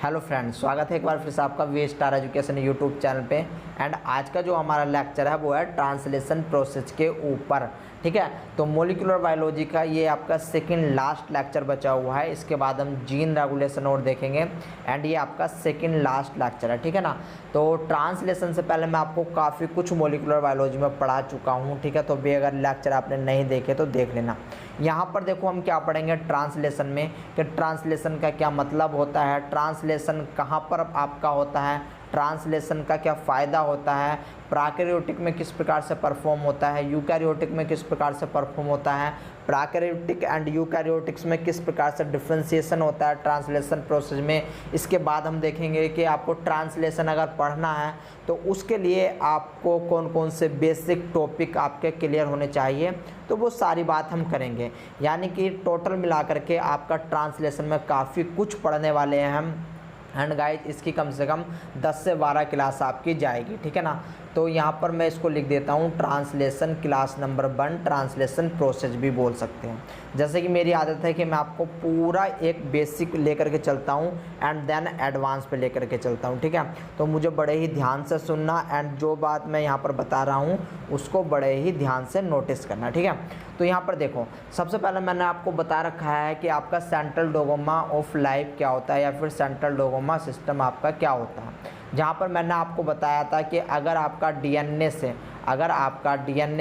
Hello friends, स्वागत है एक बार फिर से आपका V star education YouTube channel पे। एंड आज का जो हमारा लेक्चर है वो है ट्रांसलेशन प्रोसेस के ऊपर। ठीक है, तो मोलिकुलर बायोलॉजी का ये आपका सेकंड लास्ट लेक्चर बचा हुआ है। इसके बाद हम जीन रेगुलेशन और देखेंगे एंड ये आपका सेकंड लास्ट लेक्चर है। ठीक है ना, तो ट्रांसलेशन से पहले मैं आपको काफ़ी कुछ मोलिकुलर बायोलॉजी में पढ़ा चुका हूँ। ठीक है, तो भी अगर लेक्चर आपने नहीं देखे तो देख लेना। यहाँ पर देखो हम क्या पढ़ेंगे ट्रांसलेशन में कि ट्रांसलेशन का क्या मतलब होता है, ट्रांसलेशन कहाँ पर आपका होता है, ट्रांसलेशन का क्या फ़ायदा होता है, प्राकैरियोटिक में किस प्रकार से परफॉर्म होता है, यूकैरियोटिक में किस प्रकार से परफॉर्म होता है, प्राकैरियोटिक एंड यूकैरियोटिक्स में किस प्रकार से डिफ्रेंशिएशन होता है ट्रांसलेशन प्रोसेस में। इसके बाद हम देखेंगे कि आपको ट्रांसलेशन अगर पढ़ना है तो उसके लिए आपको कौन कौन से बेसिक टॉपिक आपके क्लियर होने चाहिए, तो वो सारी बात हम करेंगे। यानी कि टोटल मिला करके आपका ट्रांसलेशन में काफ़ी कुछ पढ़ने वाले हैं हम। एंड गाइस इसकी कम से कम 10 से 12 क्लास आपकी जाएगी। ठीक है ना, तो यहाँ पर मैं इसको लिख देता हूँ translation class number 1, translation process भी बोल सकते हैं। जैसे कि मेरी आदत है कि मैं आपको पूरा एक बेसिक लेकर के चलता हूँ एंड देन एडवांस पे लेकर के चलता हूँ। ठीक है, तो मुझे बड़े ही ध्यान से सुनना एंड जो बात मैं यहाँ पर बता रहा हूँ उसको बड़े ही ध्यान से नोटिस करना। ठीक है, तो यहाँ पर देखो सबसे पहले मैंने आपको बता रखा है कि आपका सेंट्रल डोगोमा ऑफ लाइफ क्या होता है या फिर सेंट्रल डोगोमा सिस्टम आपका क्या होता है। जहाँ पर मैंने आपको बताया था कि अगर आपका डीएनए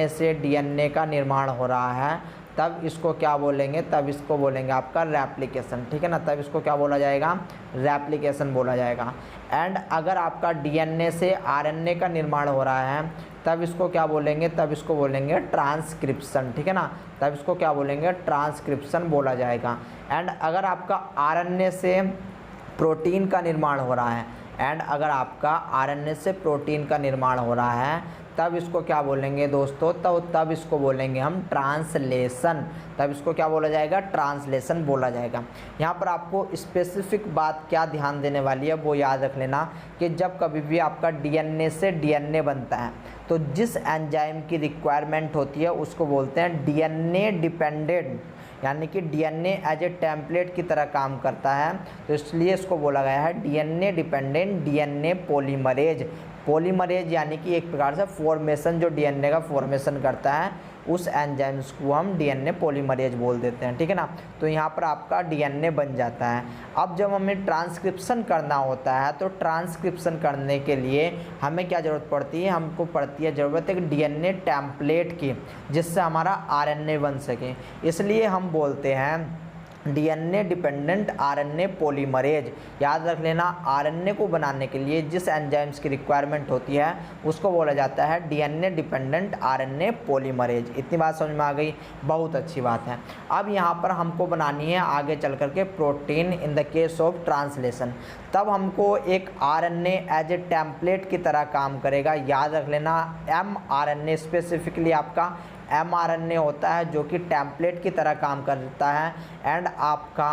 से डीएनए का निर्माण हो रहा है तब इसको क्या बोलेंगे, तब इसको बोलेंगे आपका रेप्लिकेशन। ठीक है ना, तब इसको क्या बोला जाएगा, रेप्लिकेशन बोला जाएगा। एंड अगर आपका डीएनए से आरएनए का निर्माण हो रहा है तब इसको क्या बोलेंगे, तब इसको बोलेंगे ट्रांसक्रिप्शन। ठीक है ना, तब इसको क्या बोलेंगे, ट्रांसक्रिप्शन बोला जाएगा। एंड अगर आपका आरएनए से प्रोटीन का निर्माण हो रहा है आरएनए से प्रोटीन का निर्माण हो रहा है तब इसको क्या बोलेंगे दोस्तों, तो तब इसको बोलेंगे हम ट्रांसलेशन। तब इसको क्या बोला जाएगा, ट्रांसलेशन बोला जाएगा। यहाँ पर आपको स्पेसिफिक बात क्या ध्यान देने वाली है वो याद रख लेना कि जब कभी भी आपका डीएनए से डीएनए बनता है तो जिस एंजाइम की रिक्वायरमेंट होती है उसको बोलते हैं डीएनए डिपेंडेंट, यानी कि डीएनए एज ए टेम्पलेट की तरह काम करता है, तो इसलिए इसको बोला गया है डीएनए डिपेंडेंट डीएनए पॉलीमरेज यानी कि एक प्रकार से फॉर्मेशन जो डीएनए का फॉर्मेशन करता है उस एंजाइम्स को हम डीएनए पॉलीमरेज बोल देते हैं। ठीक है ना, तो यहाँ पर आपका डीएनए बन जाता है। अब जब हमें ट्रांसक्रिप्शन करना होता है तो ट्रांसक्रिप्शन करने के लिए हमें क्या ज़रूरत पड़ती है, हमको पड़ती है ज़रूरत एक डीएनए टेम्पलेट की जिससे हमारा आरएनए बन सके। इसलिए हम बोलते हैं डीएनए डिपेंडेंट आरएनए पॉलीमरेज। याद रख लेना, आरएनए को बनाने के लिए जिस एंजाइम्स की रिक्वायरमेंट होती है उसको बोला जाता है डीएनए डिपेंडेंट आरएनए पॉलीमरेज। इतनी बात समझ में आ गई, बहुत अच्छी बात है। अब यहाँ पर हमको बनानी है आगे चल करके protein in the case of translation. तब हमको एक आरएनए एज ए टेम्पलेट की तरह काम करेगा। याद रख लेना, एमआरएनए स्पेसिफिकली आपका एमआरएनए होता है जो कि टेम्पलेट की तरह काम करता है। एंड आपका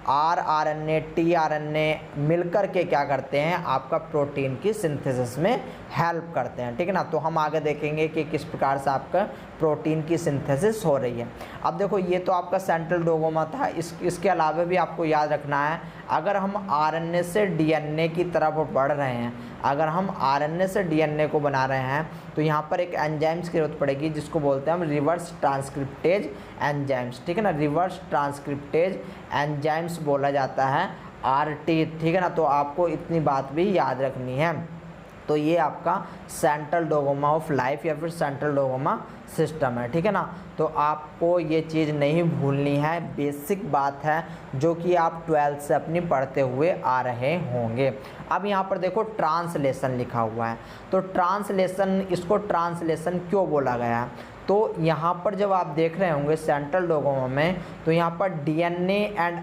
आरआरएनए टीआरएनए मिलकर के क्या करते हैं, आपका प्रोटीन की सिंथेसिस में हेल्प करते हैं। ठीक है ना, तो हम आगे देखेंगे कि किस प्रकार से आपका प्रोटीन की सिंथेसिस हो रही है। अब देखो ये तो आपका सेंट्रल डोगोमा था। इसके अलावा भी आपको याद रखना है, अगर हम आरएनए से डीएनए की तरफ बढ़ रहे हैं, अगर हम आरएनए से डीएनए को बना रहे हैं तो यहाँ पर एक एंजाइम्स की जरूरत पड़ेगी जिसको बोलते हैं हम रिवर्स ट्रांसक्रिप्टेज एंजाइम्स। ठीक है ना, रिवर्स ट्रांसक्रिप्टेज एंजाइम्स बोला जाता है आरटी। ठीक है ना, तो आपको इतनी बात भी याद रखनी है। तो ये आपका सेंट्रल डोगोमा ऑफ लाइफ या फिर सेंट्रल डोगोमा सिस्टम है। ठीक है ना, तो आपको ये चीज़ नहीं भूलनी है, बेसिक बात है जो कि आप 12th से अपनी पढ़ते हुए आ रहे होंगे। अब यहाँ पर देखो ट्रांसलेशन लिखा हुआ है, तो ट्रांसलेशन, इसको ट्रांसलेशन क्यों बोला गया है, तो यहाँ पर जब आप देख रहे होंगे सेंट्रल डोगोमा में तो यहाँ पर डीएनए एंड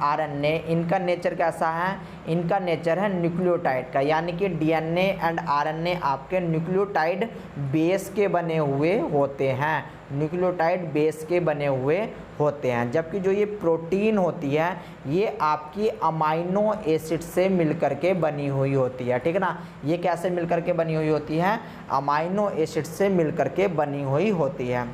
आरएनए इनका नेचर कैसा है, इनका नेचर है न्यूक्लियोटाइड का। यानी कि डीएनए एंड आरएनए आपके न्यूक्लियोटाइड बेस के बने हुए होते हैं, न्यूक्लियोटाइड बेस के बने हुए होते हैं। जबकि जो ये प्रोटीन होती है ये आपकी अमाइनो एसिड से मिलकर के बनी हुई होती है। ठीक है ना, ये कैसे मिलकर के बनी हुई होती है, अमाइनो एसिड से मिलकर के बनी हुई होती है।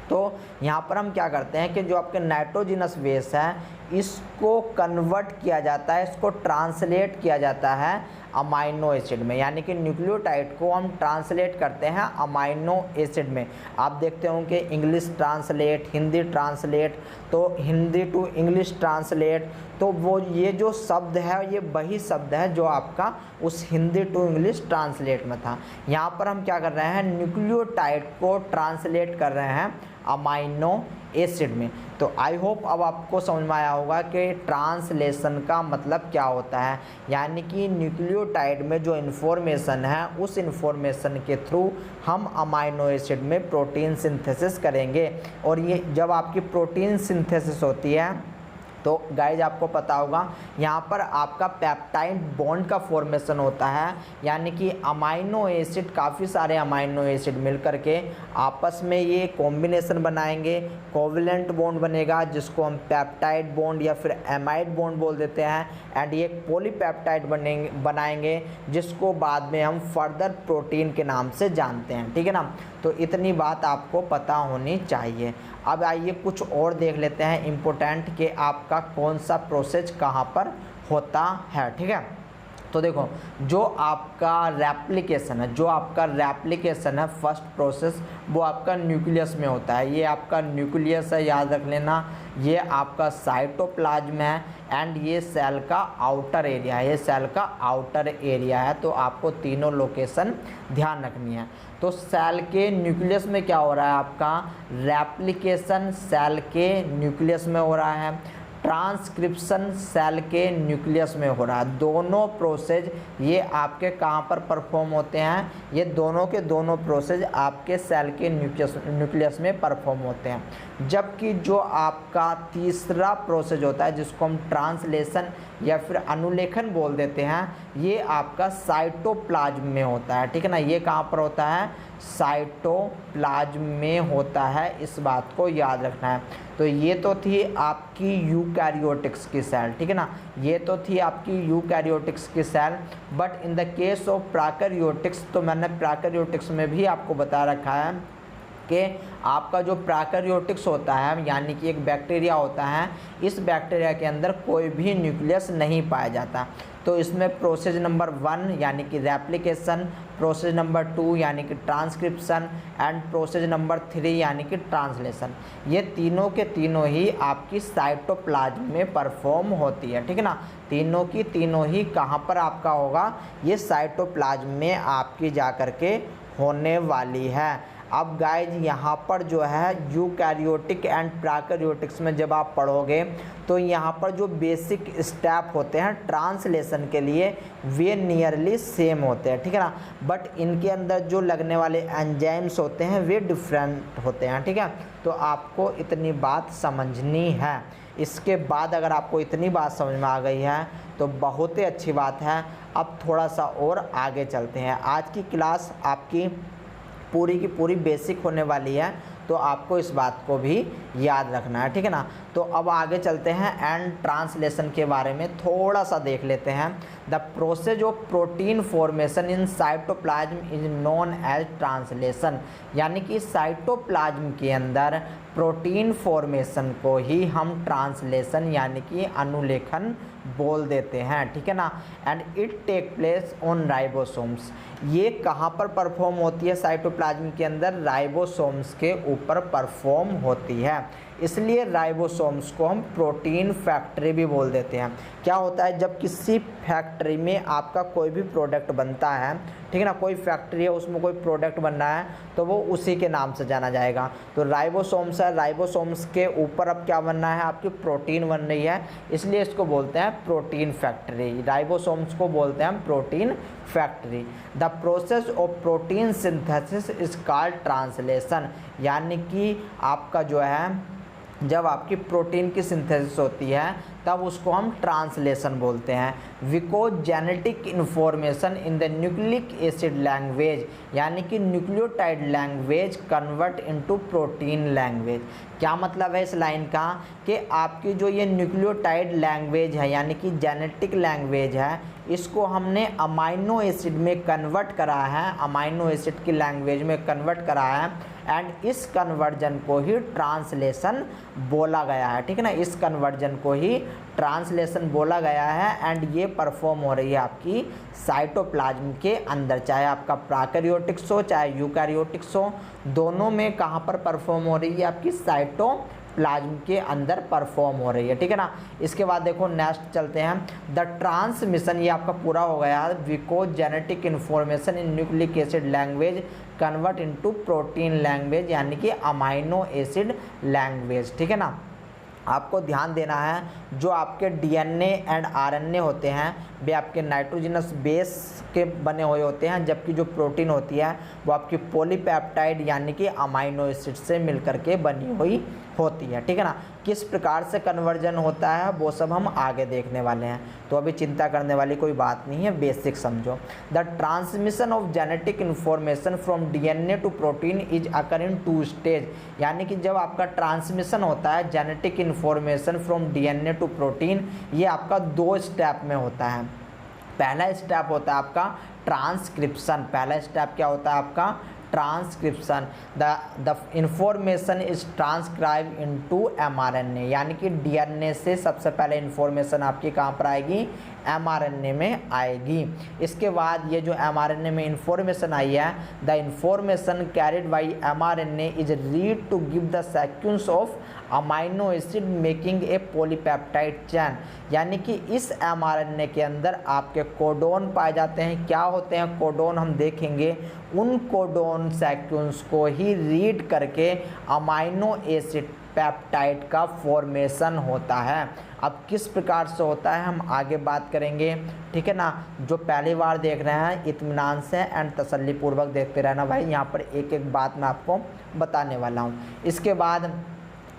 तो यहाँ पर हम क्या करते हैं कि जो आपके नाइट्रोजिनस बेस है इसको कन्वर्ट किया जाता है, इसको ट्रांसलेट किया जाता है अमाइनो एसिड में, यानी कि न्यूक्लियोटाइड को हम ट्रांसलेट करते हैं अमाइनो एसिड में। आप देखते हो कि इंग्लिश ट्रांसलेट, हिंदी ट्रांसलेट, तो हिंदी टू इंग्लिश ट्रांसलेट, तो वो ये जो शब्द है ये वही शब्द है जो आपका उस हिंदी टू इंग्लिश ट्रांसलेट में था। यहाँ पर हम क्या कर रहे हैं, न्यूक्लियोटाइड को ट्रांसलेट कर रहे हैं अमाइनो एसिड में। तो आई होप अब आपको समझ में आया होगा कि ट्रांसलेशन का मतलब क्या होता है, यानी कि न्यूक्लियोटाइड में जो इन्फॉर्मेशन है उस इन्फॉर्मेशन के थ्रू हम अमाइनो एसिड में प्रोटीन सिंथेसिस करेंगे। और ये जब आपकी प्रोटीन सिंथेसिस होती है तो गाइज आपको पता होगा यहाँ पर आपका पेप्टाइड बॉन्ड का फॉर्मेशन होता है, यानी कि अमाइनो एसिड, काफ़ी सारे अमाइनो एसिड मिलकर के आपस में ये कॉम्बिनेशन बनाएंगे, कोवलेंट बॉन्ड बनेगा जिसको हम पेप्टाइड बॉन्ड या फिर एमाइड बॉन्ड बोल देते हैं। एंड ये पॉलीपेप्टाइड बनाएंगे जिसको बाद में हम फर्दर प्रोटीन के नाम से जानते हैं, ठीक है ना। तो इतनी बात आपको पता होनी चाहिए। अब आइए कुछ और देख लेते हैं इम्पोर्टेंट कि आपका कौन सा प्रोसेस कहाँ पर होता है, ठीक है। तो देखो, जो आपका रेप्लिकेशन है, फर्स्ट प्रोसेस वो आपका न्यूक्लियस में होता है। ये आपका न्यूक्लियस है, याद रख लेना। ये आपका साइटोप्लाज्म है एंड ये सेल का आउटर एरिया है, तो आपको तीनों लोकेशन ध्यान रखनी है। तो सेल के न्यूक्लियस में क्या हो रहा है, आपका रेप्लिकेशन सेल के न्यूक्लियस में हो रहा है, ट्रांसक्रिप्शन सेल के न्यूक्लियस में हो रहा है। दोनों प्रोसेस ये आपके कहाँ पर परफॉर्म होते हैं, ये दोनों के दोनों प्रोसेस आपके सेल के न्यूक्लियस में परफॉर्म होते हैं। जबकि जो आपका तीसरा प्रोसेस होता है जिसको हम ट्रांसलेशन या फिर अनुलेखन बोल देते हैं, ये आपका साइटोप्लाज्म में होता है, ठीक है ना। ये कहाँ पर होता है, साइटोप्लाज्म में होता है, इस बात को याद रखना है। तो ये तो थी आपकी यूकैरियोटिक्स की सेल, ठीक है ना, ये तो थी आपकी यूकैरियोटिक्स की cell. But in the case of prokaryotics, तो मैंने प्रोकैरियोटिक्स में भी आपको बता रखा है कि आपका जो प्रोकैरियोटिक्स होता है, यानी कि एक बैक्टीरिया होता है, इस बैक्टीरिया के अंदर कोई भी न्यूक्लियस नहीं पाया जाता। तो इसमें प्रोसेस नंबर 1 यानी कि रेप्लिकेशन, प्रोसेस नंबर 2 यानी कि ट्रांसक्रिप्शन एंड प्रोसेस नंबर 3 यानी कि ट्रांसलेशन, ये तीनों के तीनों ही आपकी साइटोप्लाज्म में परफॉर्म होती है, ठीक है ना। तीनों की तीनों ही कहाँ पर आपका होगा, ये साइटोप्लाज्म में आपकी जा कर के होने वाली है। अब गाइज यहाँ पर जो है यूकैरियोटिक एंड प्रोकैरियोटिक्स में जब आप पढ़ोगे तो यहाँ पर जो बेसिक स्टेप होते हैं ट्रांसलेशन के लिए वे नियरली सेम होते हैं, ठीक है ना। बट इनके अंदर जो लगने वाले एंजाइम्स होते हैं वे डिफरेंट होते हैं, ठीक है। तो आपको इतनी बात समझनी है। इसके बाद अगर आपको इतनी बात समझ में आ गई है तो बहुत ही अच्छी बात है। अब थोड़ा सा और आगे चलते हैं। आज की क्लास आपकी पूरी की पूरी बेसिक होने वाली है, तो आपको इस बात को भी याद रखना है, ठीक है ना। तो अब आगे चलते हैं एंड ट्रांसलेशन के बारे में थोड़ा सा देख लेते हैं। The process of protein formation in cytoplasm is known as translation, यानी कि साइटोप्लाज्म के अंदर प्रोटीन फॉर्मेशन को ही हम ट्रांसलेशन यानी कि अनुलेखन बोल देते हैं, ठीक है ना। And it take place on ribosomes, ये कहाँ पर परफॉर्म होती है साइटोप्लाज्म के अंदर, राइबोसोम्स के ऊपर परफॉर्म होती है। इसलिए राइबोसोम्स को हम प्रोटीन फैक्ट्री भी बोल देते हैं। क्या होता है, जब किसी फैक्ट्री में आपका कोई भी प्रोडक्ट बनता है, ठीक है ना, कोई फैक्ट्री है उसमें कोई प्रोडक्ट बनना है तो वो उसी के नाम से जाना जाएगा। तो राइबोसोम्स है, राइबोसोम्स के ऊपर अब क्या बनना है, आपकी प्रोटीन बन रही है, इसलिए इसको बोलते हैं प्रोटीन फैक्ट्री। राइबोसोम्स को बोलते हैं protein factory. The process of protein synthesis is called translation, यानी कि आपका जो है जब आपकी प्रोटीन की सिंथेसिस होती है तब उसको हम ट्रांसलेशन बोलते हैं। Because genetic information in the nucleic acid language, यानी कि nucleotide language convert into protein language. क्या मतलब है इस लाइन का, कि आपकी जो ये न्यूक्लियोटाइड लैंग्वेज है यानी कि जेनेटिक लैंग्वेज है, इसको हमने अमाइनो एसिड में कन्वर्ट करा है, अमाइनो एसिड की लैंग्वेज में कन्वर्ट करा है। एंड इस कन्वर्जन को ही ट्रांसलेशन बोला गया है, ठीक है ना, इस कन्वर्जन को ही ट्रांसलेशन बोला गया है। एंड ये परफॉर्म हो रही है आपकी साइटोप्लाज्म के अंदर, चाहे आपका प्रोकैरियोटिक्स हो चाहे यूकैरियोटिक्स हो, दोनों में कहाँ पर परफॉर्म हो रही है, आपकी साइटोप्लाज्म के अंदर परफॉर्म हो रही है, ठीक है ना। इसके बाद देखो नेक्स्ट चलते हैं, द ट्रांसमिशन, ये आपका पूरा हो गया, because genetic information in nucleic acid language convert into protein language, यानी कि अमाइनो एसिड लैंग्वेज, ठीक है ना। आपको ध्यान देना है जो आपके डीएनए एंड आरएनए होते हैं वे आपके नाइट्रोजनस बेस के बने हुए होते हैं, जबकि जो प्रोटीन होती है वो आपकी पॉलीपेप्टाइड यानी कि अमाइनो एसिड से मिलकर के बनी हुई होती है, ठीक है ना। किस प्रकार से कन्वर्जन होता है वो सब हम आगे देखने वाले हैं, तो अभी चिंता करने वाली कोई बात नहीं है, बेसिक समझो। The transmission of genetic information from DNA to protein is occur in 2 stage, यानी कि जब आपका ट्रांसमिशन होता है genetic information from DNA to protein, ये आपका 2 स्टेप में होता है। पहला स्टेप होता है आपका ट्रांसक्रिप्शन, पहला स्टेप क्या होता है आपका transcription, the information is transcribe into mRNA, यानी कि डीएनए से सबसे पहले इंफॉर्मेशन आपकी कहाँ पर आएगी, mRNA में आएगी। इसके बाद ये जो mRNA में इंफॉर्मेशन आई है, the information carried by mRNA is read to give the sequence of amino acid making a polypeptide chain, यानी कि इस mRNA के अंदर आपके कोडोन पाए जाते हैं। क्या होते हैं कोडोन हम देखेंगे, उन कोडोन सीक्वेंस को ही रीड करके अमाइनो एसिड पेप्टाइड का फॉर्मेशन होता है। अब किस प्रकार से होता है हम आगे बात करेंगे, ठीक है ना। जो पहली बार देख रहे हैं इत्मीनान से एंड तसल्ली पूर्वक देखते रहना भाई, यहाँ पर एक एक बात मैं आपको बताने वाला हूँ। इसके बाद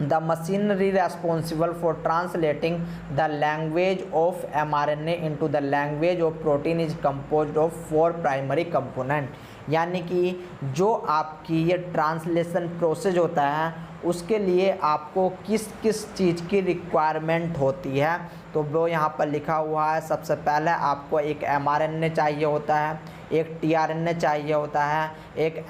the machinery responsible for translating the language of mRNA into the language of protein is composed of 4 primary component, यानी कि जो आपकी ये ट्रांसलेशन प्रोसेस होता है उसके लिए आपको किस किस चीज़ की रिक्वायरमेंट होती है, तो वो यहाँ पर लिखा हुआ है। सबसे पहले आपको एक mRNA चाहिए होता है, एक tRNA चाहिए होता है, एक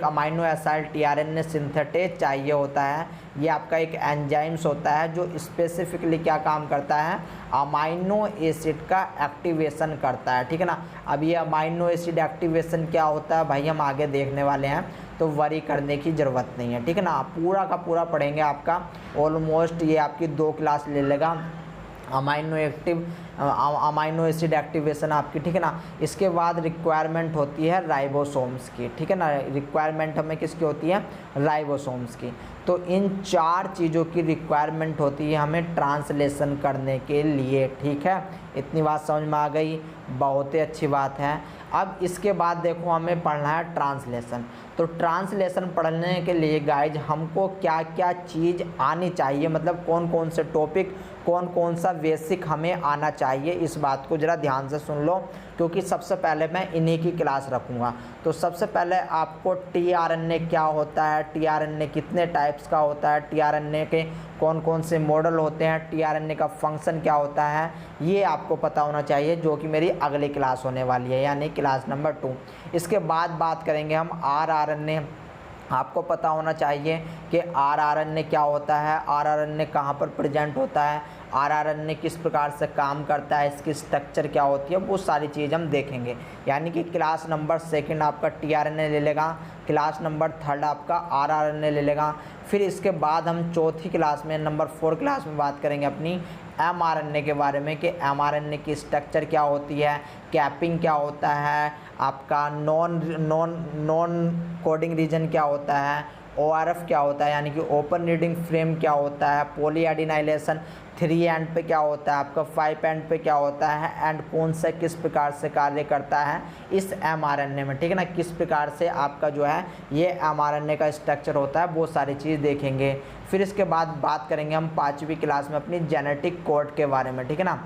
अमाइनो एसिड tRNA सिंथेटेज चाहिए होता है। ये आपका एक एंजाइम्स होता है जो स्पेसिफिकली क्या काम करता है, अमाइनो एसिड का एक्टिवेशन करता है, ठीक है ना। अब ये अमाइनो एसिड एक्टिवेशन क्या होता है भाई हम आगे देखने वाले हैं, तो वरी करने की ज़रूरत नहीं है, ठीक है ना। पूरा का पूरा पढ़ेंगे, आपका ऑलमोस्ट ये आपकी 2 क्लास ले लेगा अमाइनो एसिड एक्टिवेशन आपकी, ठीक है ना। इसके बाद रिक्वायरमेंट होती है राइबोसोम्स की, ठीक है ना। रिक्वायरमेंट हमें किसकी होती है, राइबोसोम्स की। तो इन 4 चीज़ों की रिक्वायरमेंट होती है हमें ट्रांसलेशन करने के लिए, ठीक है। इतनी बात समझ में आ गई, बहुत ही अच्छी बात है। अब इसके बाद देखो हमें पढ़ना है ट्रांसलेशन। तो ट्रांसलेशन पढ़ने के लिए गाइज हमको क्या क्या चीज़ आनी चाहिए, मतलब कौन कौन से टॉपिक, कौन कौन सा बेसिक हमें आना चाहिए, इस बात को ज़रा ध्यान से सुन लो, क्योंकि सबसे पहले मैं इन्हीं की क्लास रखूँगा। तो सबसे पहले आपको tRNA क्या होता है, tRNA कितने टाइप्स का होता है, tRNA के कौन कौन से मॉडल होते हैं, tRNA का फंक्शन क्या होता है, ये आपको पता होना चाहिए, जो कि मेरी अगली क्लास होने वाली है, यानी क्लास नंबर 2। इसके बाद बात करेंगे हम rRNA। आपको पता होना चाहिए कि rRNA क्या होता है, rRNA कहाँ पर प्रेजेंट होता है, rRNA किस प्रकार से काम करता है, इसकी स्ट्रक्चर क्या होती है, वो सारी चीज़ हम देखेंगे। यानी कि क्लास नंबर 2 आपका tRNA ले लेगा, क्लास नंबर 3 आपका rRNA ले लेगा। फिर इसके बाद हम चौथी क्लास में नंबर 4 क्लास में बात करेंगे अपनी mRNA के बारे में, कि mRNA की स्ट्रक्चर क्या होती है, कैपिंग क्या होता है, आपका नॉन कोडिंग रीजन क्या होता है, ORF क्या होता है यानी कि ओपन रीडिंग फ्रेम क्या होता है, पॉलीएडिनाइलेशन 3 एंड पे क्या होता है, आपका 5 एंड पे क्या होता है, एंड कौन सा किस प्रकार से कार्य करता है इस mRNA में, ठीक है ना। किस प्रकार से आपका जो है ये mRNA का स्ट्रक्चर होता है, वो सारी चीज़ देखेंगे। फिर इसके बाद बात करेंगे हम 5वीं क्लास में अपनी जेनेटिक कोड के बारे में, ठीक है ना।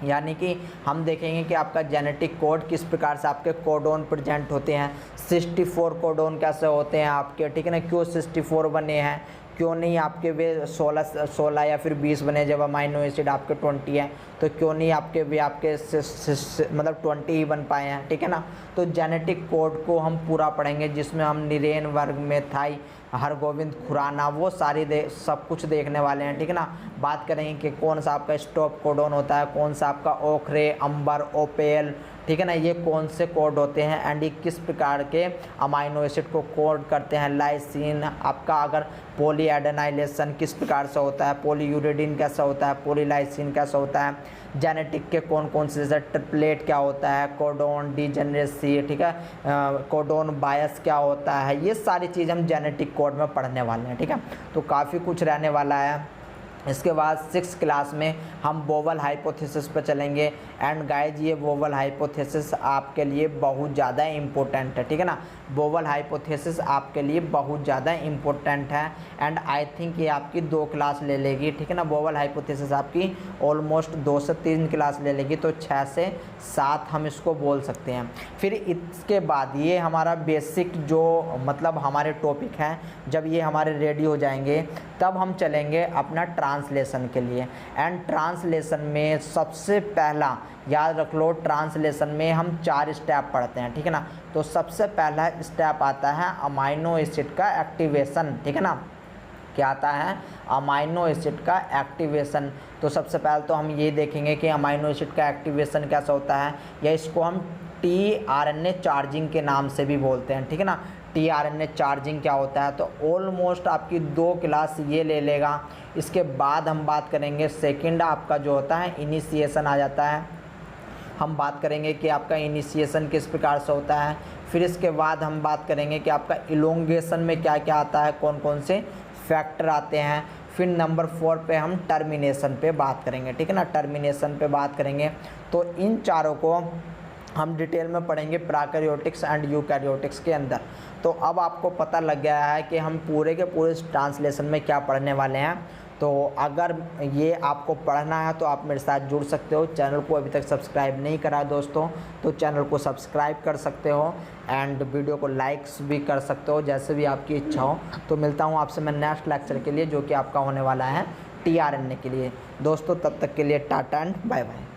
यानी कि हम देखेंगे कि आपका जेनेटिक कोड किस प्रकार से आपके कोडोन प्रेजेंट होते हैं, 64 कोडोन कैसे होते हैं आपके, ठीक है ना। क्यों 64 बने हैं, क्यों नहीं आपके वे 16 या फिर 20 बने, जब अमाइनो एसिड आपके 20 है तो क्यों नहीं आपके वे आपके मतलब 20 ही बन पाए हैं, ठीक है ना। तो जेनेटिक कोड को हम पूरा पढ़ेंगे, जिसमें हम नीरेन वर्ग में थाई हरगोविंद खुराना वो सब कुछ देखने वाले हैं, ठीक है ना। बात करेंगे कि कौन सा आपका स्टॉप कोडोन होता है, कौन सा आपका ओखरे, अंबर, ओपेल, ठीक है ना, ये कौन से कोड होते हैं एंड ये किस प्रकार के अमाइनो एसिड को कोड करते हैं। लाइसिन आपका अगर पॉलीएडेनाइलेशन किस प्रकार से होता है, पॉलीयूरिडीन कैसा होता है, पॉलीलाइसिन कैसा होता है, जेनेटिक के कौन कौन से, जैसे ट्रिपलेट क्या होता है, कोडोन डीजेनरेसी, ठीक है, कोडोन बायस क्या होता है, ये सारी चीज़ हम जेनेटिक कोड में पढ़ने वाले हैं, ठीक है। तो काफ़ी कुछ रहने वाला है। इसके बाद 6th क्लास में हम बोवल हाइपोथेसिस पर चलेंगे एंड गाइज ये बोवल हाइपोथेसिस आपके लिए बहुत ज़्यादा इम्पोर्टेंट है, ठीक है ना। बोवल हाइपोथेसिस आपके लिए बहुत ज़्यादा इम्पोर्टेंट है एंड आई थिंक ये आपकी 2 क्लास ले लेगी, ठीक है ना। बोवल हाइपोथेसिस आपकी ऑलमोस्ट 2 से 3 क्लास ले लेगी, तो 6 से 7 हम इसको बोल सकते हैं। फिर इसके बाद ये हमारा बेसिक जो मतलब हमारे टॉपिक हैं, जब ये हमारे रेडी हो जाएंगे तब हम चलेंगे अपना ट्रांसलेशन के लिए। एंड ट्रांसलेशन में सबसे पहला याद रख लो, ट्रांसलेशन में हम 4 स्टेप पढ़ते हैं, ठीक है ना। तो सबसे पहला स्टेप आता है अमाइनो एसिड का एक्टिवेशन, ठीक है ना। क्या आता है, अमाइनो एसिड का एक्टिवेशन। तो सबसे पहले तो हम ये देखेंगे कि अमाइनो एसिड का एक्टिवेशन कैसा होता है, या इसको हम tRNA चार्जिंग के नाम से भी बोलते हैं, ठीक है ना। tRNA चार्जिंग क्या होता है, तो ऑलमोस्ट आपकी 2 क्लास ये ले लेगा। इसके बाद हम बात करेंगे सेकंड आपका जो होता है इनिशिएशन आ जाता है। हम बात करेंगे कि आपका इनिशिएशन किस प्रकार से होता है। फिर इसके बाद हम बात करेंगे कि आपका इलोंगेशन में क्या क्या आता है, कौन कौन से फैक्टर आते हैं। फिर नंबर 4 पे हम टर्मिनेशन पे बात करेंगे, ठीक है ना, टर्मिनेशन पे बात करेंगे। तो इन चारों को हम डिटेल में पढ़ेंगे प्रोकैरियोटिक्स एंड यूकैरियोटिक्स के अंदर। तो अब आपको पता लग गया है कि हम पूरे के पूरे ट्रांसलेशन में क्या पढ़ने वाले हैं। तो अगर ये आपको पढ़ना है तो आप मेरे साथ जुड़ सकते हो। चैनल को अभी तक सब्सक्राइब नहीं करा दोस्तों, तो चैनल को सब्सक्राइब कर सकते हो एंड वीडियो को लाइक्स भी कर सकते हो, जैसे भी आपकी इच्छा हो। तो मिलता हूँ आपसे मैं नेक्स्ट लेक्चर के लिए, जो कि आपका होने वाला है tRNA के लिए। दोस्तों तब तक के लिए टाटा एंड बाय बाय।